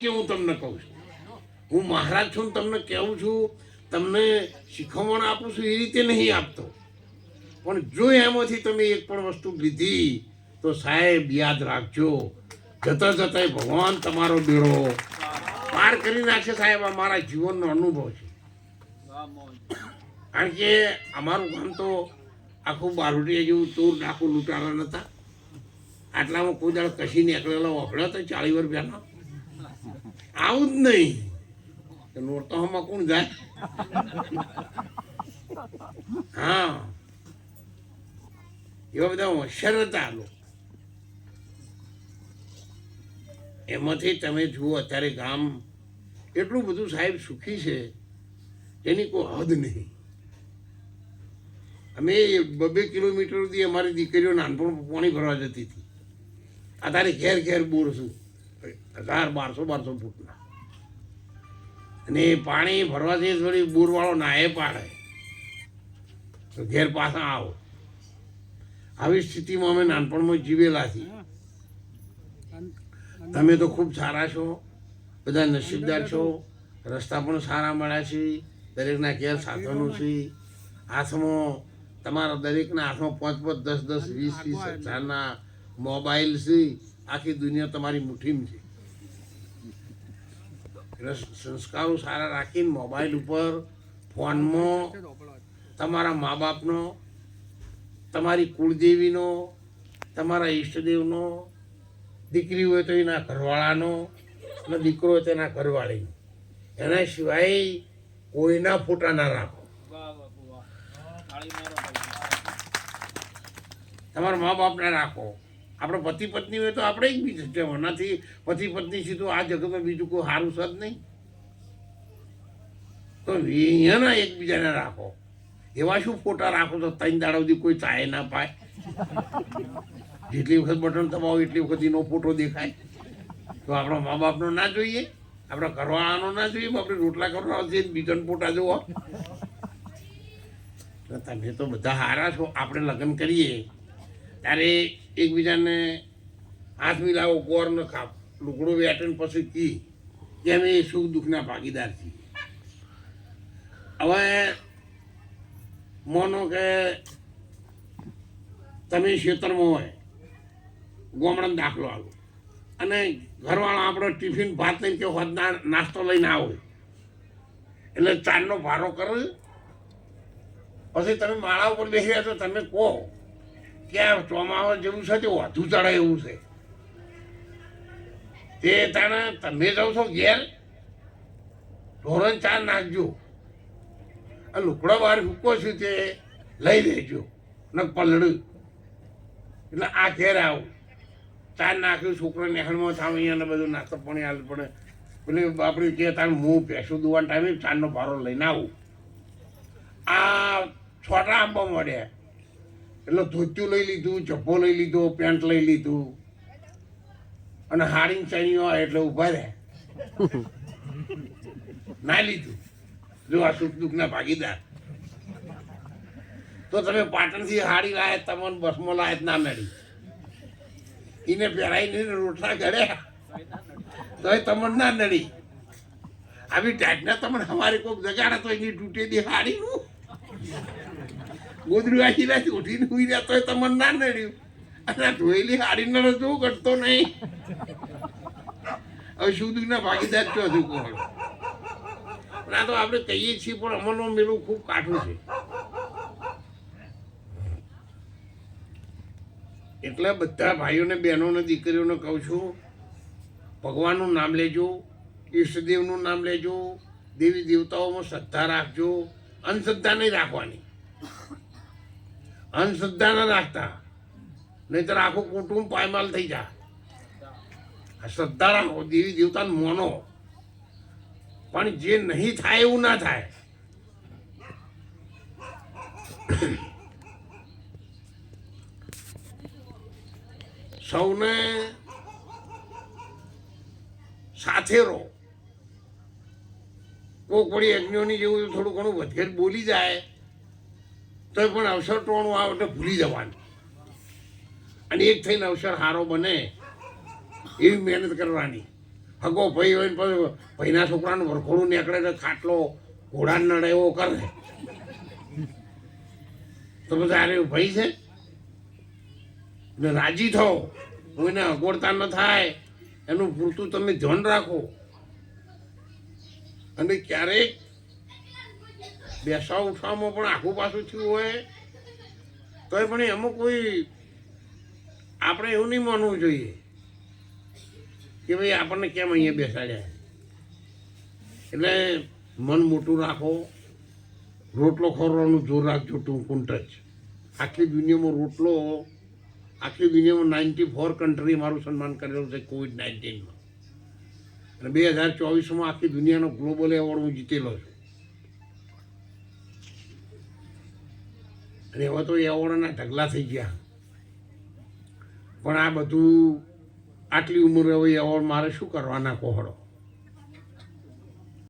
કે હું તમને કહું છું, હું મહારાજ છું ને તમને કહું છું, તમને શીખવણ આપું છું એ રીતે નહીં આપતો. પણ જો એમાંથી તમે એક પણ વસ્તુ લીધી તો સાહેબ યાદ રાખજો, જતા જતા ભગવાન તમારો બેડો પાર કરી નાખશે. સાહેબ આ મારા જીવનનો અનુભવ છે. કારણ કે અમારું ગામ તો આખું બારોટિયા જેવું ચોર ડાકુ લૂંટારા નહોતા. આટલામાં કોઈ દાડો કશી નીકળેલો વખડ્યો તો 40 વર્ષ પહેલા આવું જ નહીં. નોરતોમાં કોણ જાય? હા, એવા બધા હોશિયાર હતા લોકો. એમાંથી તમે જુઓ અત્યારે ગામ એટલું બધું સાહેબ સુખી છે જેની કોઈ હદ નહીં. અમે 2 કિલોમીટર સુધી અમારી દીકરીઓ નાનપણ પાણી ભરવા જતી હતી. અત્યારે ઘેર ઘેર બોર છું, 1000-1200 ફૂટના. અને પાણી ભરવાથી થોડી બોરવાળો નાહે પાડે તો ઘેર પાછા આવો. આવી સ્થિતિમાં અમે નાનપણમાં જીવેલા છીએ. તમે તો ખૂબ સારા છો, બધા નસીબદાર છો. રસ્તા પણ સારા મળ્યા છે, દરેકના ઘેર સાધનો છે. હાથમાં તમારા દરેકના હાથમાં 5-5, 10-10, 20-20 હજારના મોબાઈલ છે. આખી દુનિયા તમારી મુઠ્ઠીમાં છે. એટલે સંસ્કારો સારા રાખીને મોબાઈલ ઉપર ફોનમાં તમારા મા બાપનો, તમારી કુળદેવીનો, તમારા ઈષ્ટદેવનો, દીકરી હોય તો એના ઘરવાળાનો, અને દીકરો હોય તો એના ઘરવાળીનો. એના સિવાય કોઈના ફોટા ના રાખો. તમારા મા બાપને રાખો. આપણે પતિ પત્ની હોય તો આપણે એક બીજું છે. એનાથી પતિ પત્ની સીધું આ જગતમાં બીજું કોઈ સારું સદ નહીં. તો અહીંયાના એકબીજાને રાખો. એવા શું ફોટા રાખો તો 3 દાડા સુધી કોઈ ચાય ના પાય? જેટલી વખત બટન દબાવો એટલી વખત એનો ફોટો દેખાય. તો આપણા મા બાપનો ના જોઈએ, આપણા ઘરવાળાનો ના જોઈએ? આપણે રોટલા કરવા છે બીજાના ફોટા જોવા. તમે તો બધા સારા છો. આપણે લગ્ન કરીએ ત્યારે એકબીજાને હાથ મિલાવો, ગોર ન ખાવ, લુગડું વેટન પછી કી કે અમે સુખ દુઃખના ભાગીદાર છીએ. હવે માનો કે તમે ખેતરમાં હોય, ગોમડાનો દાખલો આવો, અને ઘરવાળા આપણો ટિફિન ભાત લઈને કે હોદના નાસ્તો લઈને આવો, એટલે ચારનો ભારો કરો. પછી તમે માળા ઉપર બેસી તો તમે કહો કે આ ચોમાસા જેવું છે તે વધુ ચડે એવું છે. તે તાણે તમે જાઓ છો ઘેર, ઢોરણ ચા નાખજો, આ લુકડો બહાર મૂકો છું તે લઈ લેજો ને પલડું. એટલે આ ઘેર આવું, ચા નાખ્યું, છોકરા નેહળમાં થાવ, અહીંયા બધું નાસ્તો પાણી હાલ પડે. પેલી આપણે કે તારે હું ભેંસું દુવાના ટાઈમે ચારનો ભારો લઈને આવું. આ છોટા આંબા મળ્યા એટલે ધોતિયું લઈ લીધું, જબ્બો લઈ લીધો, પેન્ટ લઈ લીધું, અને હાડીને ચણીઓ એટલે ઊભા રહ્યા. ના લીધું. જો આ સુખ દુઃખના ભાગીદાર. તો તમે પાટણથી હાડી લાયા, તમને બસમાં લાયા ના નડી, એને પહેરાઈને રોટલા ઘડ્યા તો એ તમને ના નડી. આવી ટાઈટના તમને અમારે કોઈક જગાડે તો એની તૂટેલી હાડીનું ગોદડું આખી ઉઠીને સુઈ રહ્યા તો તમને ના નડ્યું. અને ધોયેલી હાડીને રજૂ કરતો નહીં. હવે શું દુઃખના ભાગીદાર છો હજુ કોણ? આ તો આપણે કહીએ છીએ પણ અમલમાં મેળવું ખૂબ કાઠું છે. એટલે બધા ભાઈઓને, બહેનોને, દીકરીઓને કહું છું, ભગવાનનું નામ લેજો, ઈષ્ટદેવનું નામ લેજો, દેવી દેવતાઓમાં શ્રદ્ધા રાખજો. અંધશ્રદ્ધા નહીં રાખવાની. અંધશ્રદ્ધા ના રાખતા, નહીંતર આખું કુટુંબ પાયમાલ થઈ જાય. આ શ્રદ્ધા રાખો, દેવી દેવતાને માનો. પણ જે નહીં થાય એવું ના થાય. સૌને સાથે રહો. કોક વળી યજ્ઞોની જેવું થોડું ઘણું વધઘટ બોલી જાય તો પણ અવસર ટોણું આવે એટલે ભૂલી જવાનું. અને એક થઈને અવસર સારો બને એવી મહેનત કરવાની. હગો ભાઈ હોય ને પછી ભાઈના છોકરાનું વરખોડું નીકળે તો ખાટલો ઘોડા નડે એવો કરે તો પછી આરે ભાઈ છે ને રાજી થો કોઈને અગવડતા ન થાય એનું પૂરતું તમે ધ્યાન રાખો અને ક્યારેક બેસવા ઉઠવામાં પણ આખું પાછું થયું હોય તોય પણ એમાં કોઈ આપણે એવું નહીં માનવું જોઈએ કે ભાઈ આપણને કેમ અહીંયા બેસાડ્યા એટલે મન મોટું રાખો રોટલો ખોરવાનું જોર રાખજો ટૂંકું ટચ આખી દુનિયામાં રોટલો આખી દુનિયામાં 94 કન્ટ્રી મારું સન્માન કરેલું છે COVID-19માં અને 2024માં આખી દુનિયાનો ગ્લોબલ એવોર્ડ હું જીતેલો છું અને એવા તો એવોર્ડના ઢગલા થઈ ગયા પણ આ બધું આટલી ઉંમરે હવે એવોર્ડ મારે શું કરવાના કોહડો